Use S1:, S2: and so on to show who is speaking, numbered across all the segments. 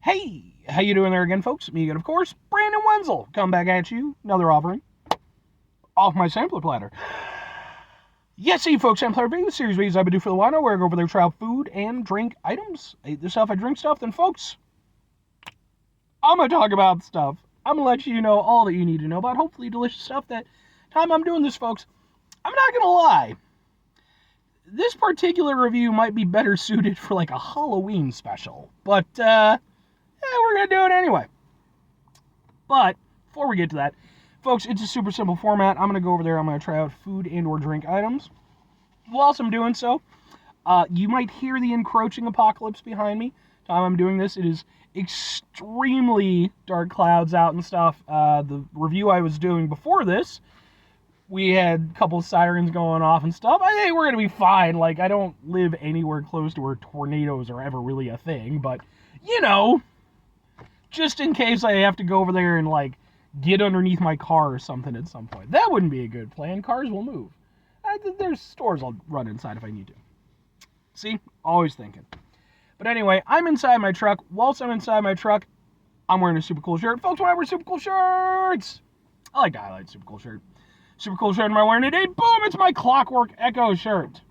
S1: Hey, how you doing there again, folks? Me again, of course, Brandon Wenzel. Come back at you, another offering off my sampler platter. Yes, hey folks, I'm Platter the series videos I've been doing for the while now, where I go over there, try out food and drink items. I eat the stuff, I drink stuff, then folks, I'm going to talk about stuff. I'm going to let you know all that you need to know about hopefully delicious stuff. That time I'm doing this, folks, I'm not going to lie. This particular review might be better suited for like a Halloween special, but we're going to do it anyway. But before we get to that, folks, it's a super simple format. I'm going to go over there. I'm going to try out food and or drink items. Whilst I'm doing so, you might hear the encroaching apocalypse behind me. Time I'm doing this, it is extremely dark clouds out and stuff. The review I was doing before this, we had a couple of sirens going off and stuff. I think we're going to be fine. Like, I don't live anywhere close to where tornadoes are ever really a thing. But, you know, just in case I have to go over there and, like, get underneath my car or something at some point. That wouldn't be a good plan. Cars will move. There's stores I'll run inside if I need to. See? Always thinking. But anyway, I'm inside my truck. Whilst I'm inside my truck, I'm wearing a super cool shirt. Folks, why I wear super cool shirts? I like to highlight super cool shirt. Super cool shirt am I wearing today? Boom! It's my Clockwork Echo shirt.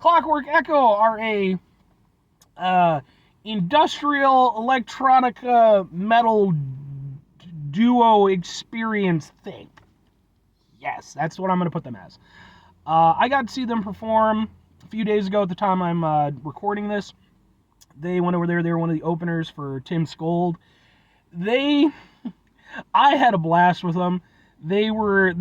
S1: Clockwork Echo are a industrial electronica metal duo experience thing. Yes, that's what I'm going to put them as. I got to see them perform a few days ago at the time I'm recording this. They went over there. They were one of the openers for Tim Scold. I had a blast with them. They were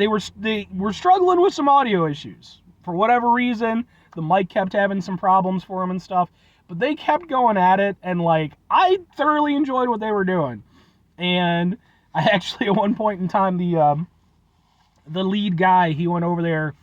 S1: struggling with some audio issues. For whatever reason, the mic kept having some problems for them and stuff. But they kept going at it, and like, I thoroughly enjoyed what they were doing. And I actually, at one point in time, the lead guy, he went over there.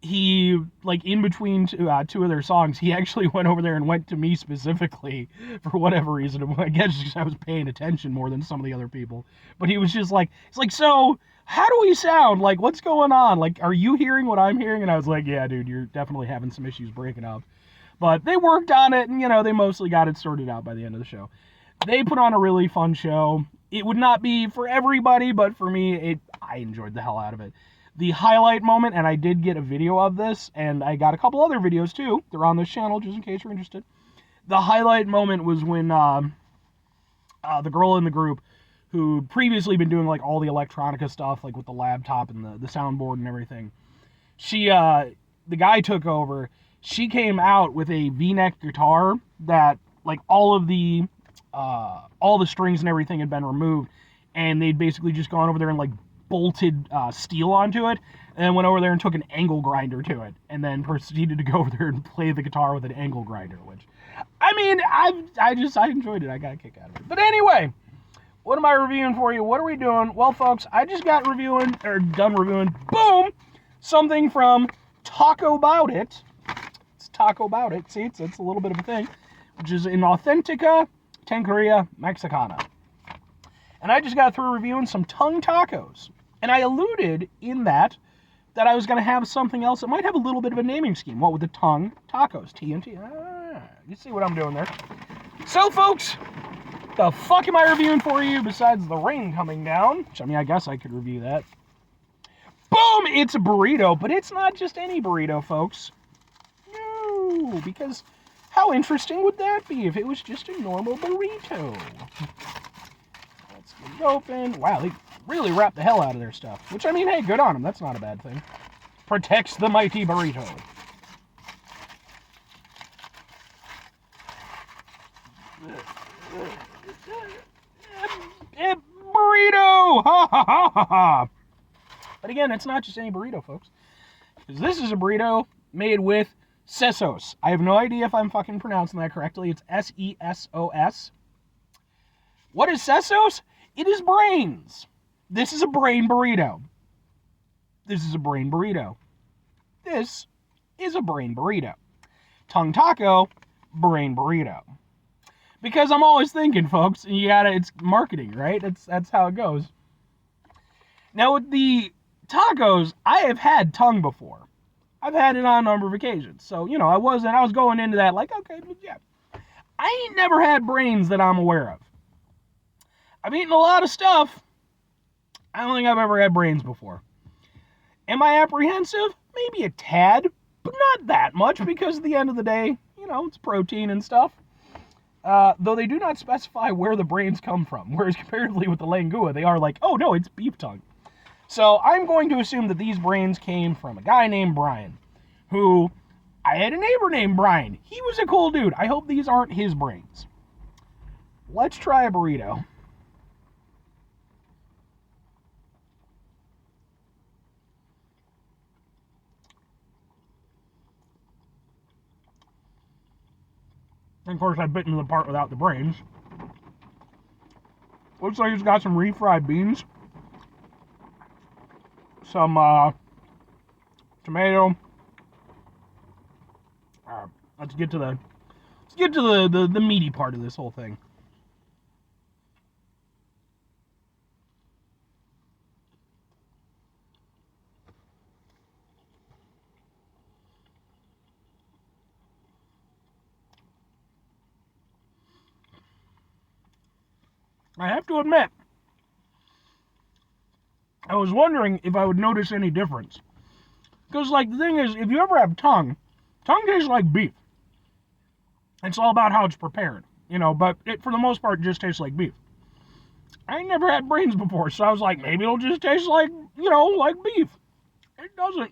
S1: He, like, in between two of their songs, he actually went over there and went to me specifically for whatever reason. I guess because I was paying attention more than some of the other people. But he was just like, it's like, so, how do we sound? Like, what's going on? Like, are you hearing what I'm hearing? And I was like, yeah, dude, you're definitely having some issues breaking up. But they worked on it, and, you know, they mostly got it sorted out by the end of the show. They put on a really fun show. It would not be for everybody, but for me, I enjoyed the hell out of it. The highlight moment, and I did get a video of this, and I got a couple other videos too. They're on this channel, just in case you're interested. The highlight moment was when the girl in the group, who previously been doing like all the electronica stuff, like with the laptop and the soundboard and everything, the guy took over. She came out with a V-neck guitar that, like, all the strings and everything had been removed, and they'd basically just gone over there and like bolted steel onto it, and then went over there and took an angle grinder to it, and then proceeded to go over there and play the guitar with an angle grinder, which, I mean, I enjoyed it. I got a kick out of it. But anyway, what am I reviewing for you? What are we doing? Well, folks, I just got done reviewing, boom, something from Taco Bout It. It's Taco Bout It. See, it's a little bit of a thing, which is an Authentica Taqueria Mexicana. And I just got through reviewing some tongue tacos. And I alluded in that I was going to have something else that might have a little bit of a naming scheme. What with the tongue tacos? T&T. You see what I'm doing there. So, folks, the fuck am I reviewing for you besides the rain coming down? Which, I mean, I guess I could review that. Boom! It's a burrito. But it's not just any burrito, folks. No, because how interesting would that be if it was just a normal burrito? Let's get it open. Wow, they really wrap the hell out of their stuff. Which, I mean, hey, good on them. That's not a bad thing. Protects the mighty burrito. Burrito! Ha ha ha ha ha! But again, it's not just any burrito, folks. Because this is a burrito made with Sesos. I have no idea if I'm fucking pronouncing that correctly. It's S-E-S-O-S. What is Sesos? It is brains. This is a brain burrito. This is a brain burrito. This is a brain burrito. Tongue taco, brain burrito. Because I'm always thinking, folks, it's marketing, right? That's how it goes. Now with the tacos, I have had tongue before. I've had it on a number of occasions. So, you know, I was going into that like, okay, yeah. I ain't never had brains that I'm aware of. I've eaten a lot of stuff. I don't think I've ever had brains before. Am I apprehensive? Maybe a tad, but not that much, because at the end of the day, you know, it's protein and stuff. Though they do not specify where the brains come from, whereas comparatively with the langua, they are like, oh no, it's beef tongue. So I'm going to assume that these brains came from a guy named Brian, who, I had a neighbor named Brian. He was a cool dude. I hope these aren't his brains. Let's try a burrito. And of course, I bit into the part without the brains. Looks like it's got some refried beans, some tomato. Let's get to the meaty part of this whole thing. I have to admit, I was wondering if I would notice any difference. Because, like, the thing is, if you ever have tongue tastes like beef. It's all about how it's prepared, you know, but it, for the most part, just tastes like beef. I ain't never had brains before, so I was like, maybe it'll just taste like, you know, like beef. It doesn't.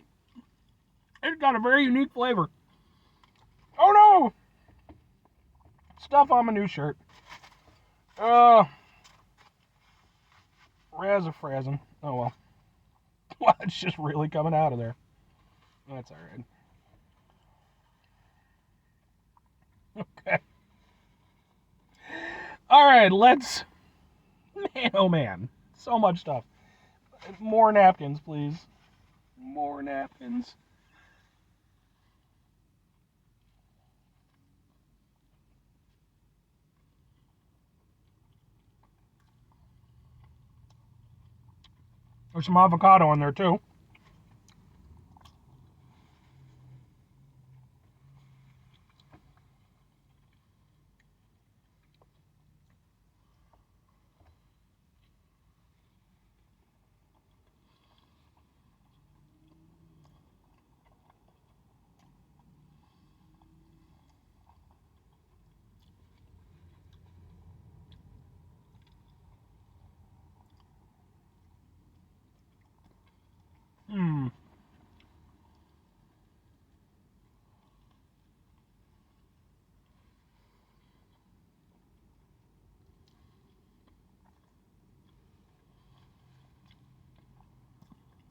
S1: It's got a very unique flavor. Oh, no! Stuff on my new shirt. Razzafrazzin'. Oh, well. Well, it's just really coming out of there. That's alright. Okay. Alright, let's... Man, oh man. So much stuff. More napkins, please. More napkins. There's some avocado in there, too.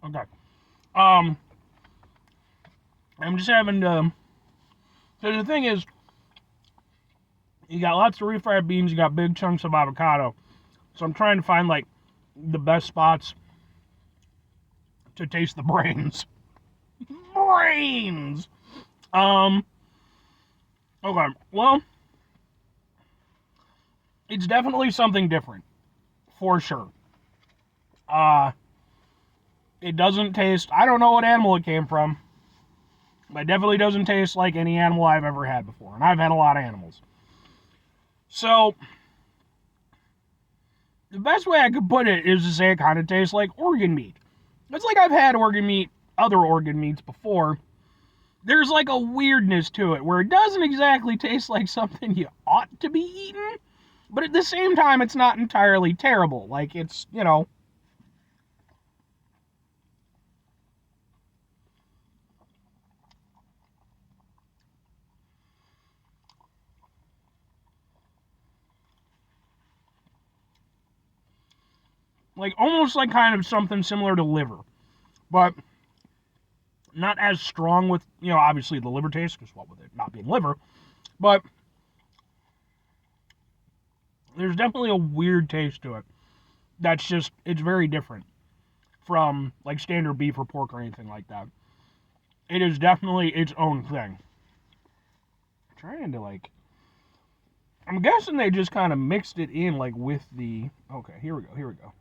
S1: Okay. I'm just having to... So the thing is, you got lots of refried beans, you got big chunks of avocado. So I'm trying to find, like, the best spots to taste the brains. Brains! Okay, well, it's definitely something different, for sure. It doesn't taste, I don't know what animal it came from, but it definitely doesn't taste like any animal I've ever had before, and I've had a lot of animals. So, the best way I could put it is to say it kind of tastes like organ meat. It's like I've had other organ meats before. There's like a weirdness to it, where it doesn't exactly taste like something you ought to be eating, but at the same time, it's not entirely terrible. Like, it's, you know... like, almost like kind of something similar to liver. But not as strong with, you know, obviously the liver taste, because what with it not being liver. But there's definitely a weird taste to it. That's just, it's very different from, like, standard beef or pork or anything like that. It is definitely its own thing. I'm trying to, like... I'm guessing they just kind of mixed it in, like, with the... Okay, here we go.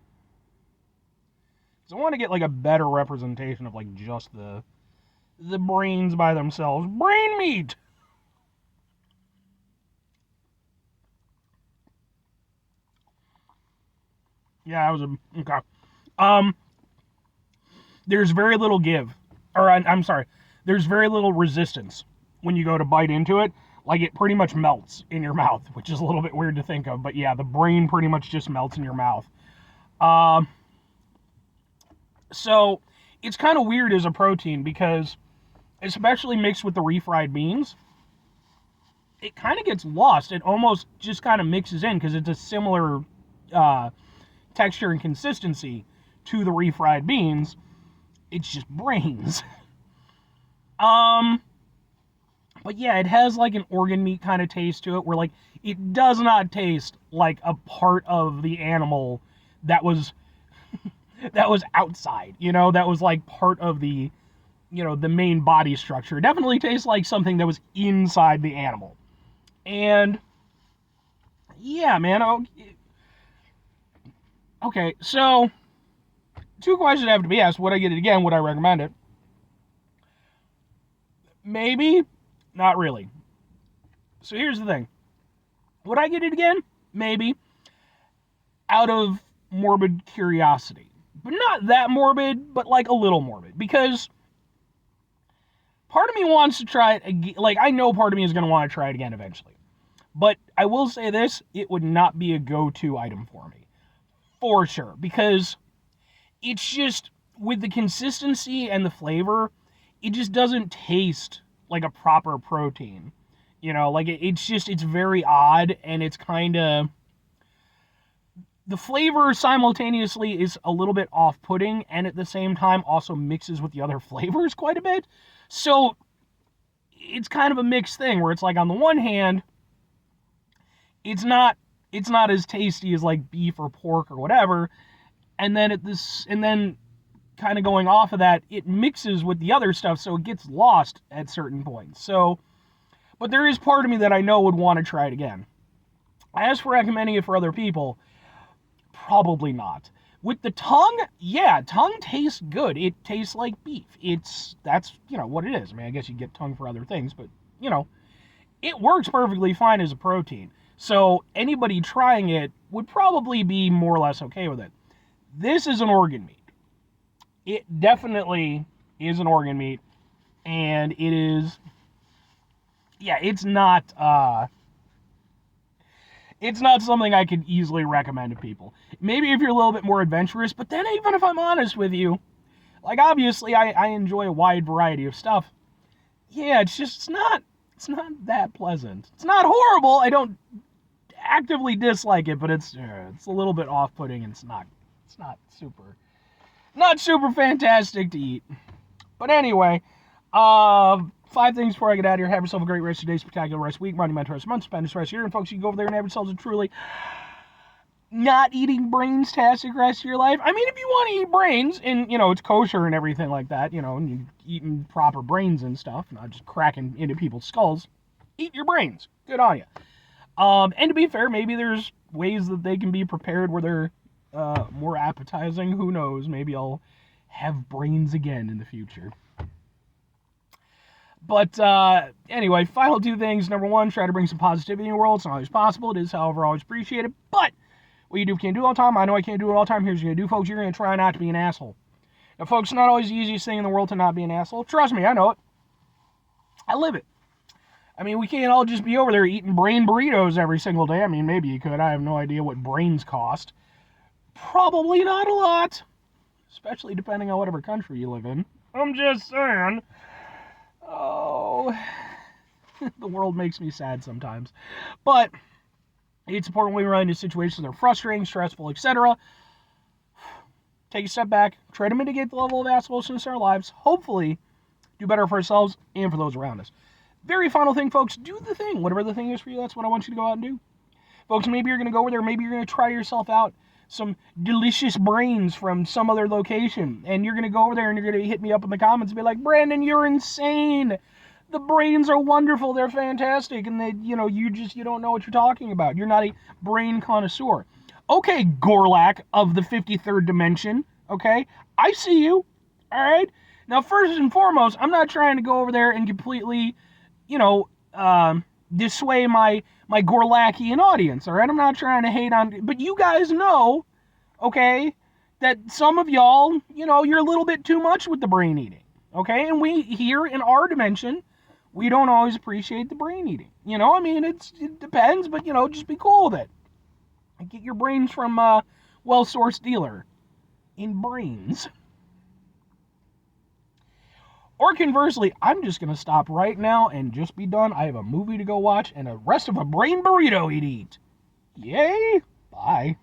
S1: So I want to get, like, a better representation of, like, just the brains by themselves. Brain meat! Yeah, that was a okay. Um, there's very little give, or I'm sorry, there's very little resistance when you go to bite into it. Like it pretty much melts in your mouth, which is a little bit weird to think of, but yeah, the brain pretty much just melts in your mouth. Um, so it's kind of weird as a protein because, especially mixed with the refried beans, it kind of gets lost. It almost just kind of mixes in because it's a similar uh, texture and consistency to the refried beans. It's just brains. um, but yeah, it has like an organ meat kind of taste to it, where like it does not taste like a part of the animal that was that was outside. That was like part of the the main body structure. It definitely tastes like something that was inside the animal. And yeah, man. Okay, so two questions have to be asked. Would I get it again? Would I recommend it? Maybe, not really. So here's the thing. Would I get it again? Maybe. Out of morbid curiosity. But not that morbid, but like a little morbid. Because part of me wants to try it again. Like, I know part of me is going to want to try it again eventually. But I will say this, it would not be a go-to item for me. For sure. Because it's just, with the consistency and the flavor, it just doesn't taste like a proper protein. Like it's very odd, and it's kind of, the flavor simultaneously is a little bit off-putting, and at the same time also mixes with the other flavors quite a bit. So it's kind of a mixed thing where it's like, on the one hand, it's not as tasty as like beef or pork or whatever, and then kind of going off of that, it mixes with the other stuff, so it gets lost at certain points. So, but there is part of me that I know would want to try it again. As for recommending it for other people, probably not. With the tongue, yeah, tongue tastes good. It tastes like beef. That's what it is. I mean, I guess you get tongue for other things, but it works perfectly fine as a protein. So anybody trying it would probably be more or less okay with it. This is an organ meat. It definitely is an organ meat, and it is, yeah, it's not something I could easily recommend to people. Maybe if you're a little bit more adventurous, but then even if I'm honest with you, like obviously I enjoy a wide variety of stuff. Yeah, it's not that pleasant. It's not horrible. I don't actively dislike it, but it's a little bit off-putting, and it's not super fantastic to eat. But anyway, 5 things before I get out of here. Have yourself a great rest of your day, spectacular rest of the week, monumental rest of the month, spend this rest of your year, and folks, you can go over there and have yourselves a truly not eating brains-tastic rest of your life. I mean, if you want to eat brains, and, it's kosher and everything like that, and you're eating proper brains and stuff, not just cracking into people's skulls, eat your brains. Good on you. And to be fair, maybe there's ways that they can be prepared where they're more appetizing. Who knows? Maybe I'll have brains again in the future. But anyway, final 2 things. Number 1, try to bring some positivity in the world. It's not always possible. It is, however, always appreciated. But what you do can't do all the time. I know I can't do it all the time. Here's what you're going to do, folks. You're going to try not to be an asshole. Now, folks, it's not always the easiest thing in the world to not be an asshole. Trust me, I know it. I live it. I mean, we can't all just be over there eating brain burritos every single day. I mean, maybe you could. I have no idea what brains cost. Probably not a lot. Especially depending on whatever country you live in. I'm just saying. Oh, the world makes me sad sometimes. But it's important when we run into situations that are frustrating, stressful, etc. Take a step back, try to mitigate the level of assholeness in our lives, hopefully do better for ourselves and for those around us. Very final thing, folks, do the thing. Whatever the thing is for you, that's what I want you to go out and do. Folks, maybe you're going to go over there, maybe you're going to try yourself out some delicious brains from some other location, and you're going to go over there and you're going to hit me up in the comments and be like, Brandon, you're insane. The brains are wonderful, they're fantastic, and they, you don't know what you're talking about. You're not a brain connoisseur. Okay, Gorlak of the 53rd dimension, okay? I see you, all right? Now, first and foremost, I'm not trying to go over there and completely, dissuade my Gorlakian audience, all right? I'm not trying to hate on, but you guys know okay, that some of y'all, you're a little bit too much with the brain eating, okay? And we, here in our dimension, we don't always appreciate the brain eating. I mean, it depends, but, just be cool with it. And get your brains from a well-sourced dealer in brains. Or conversely, I'm just going to stop right now and just be done. I have a movie to go watch and the rest of a brain burrito to eat. Yay! Bye.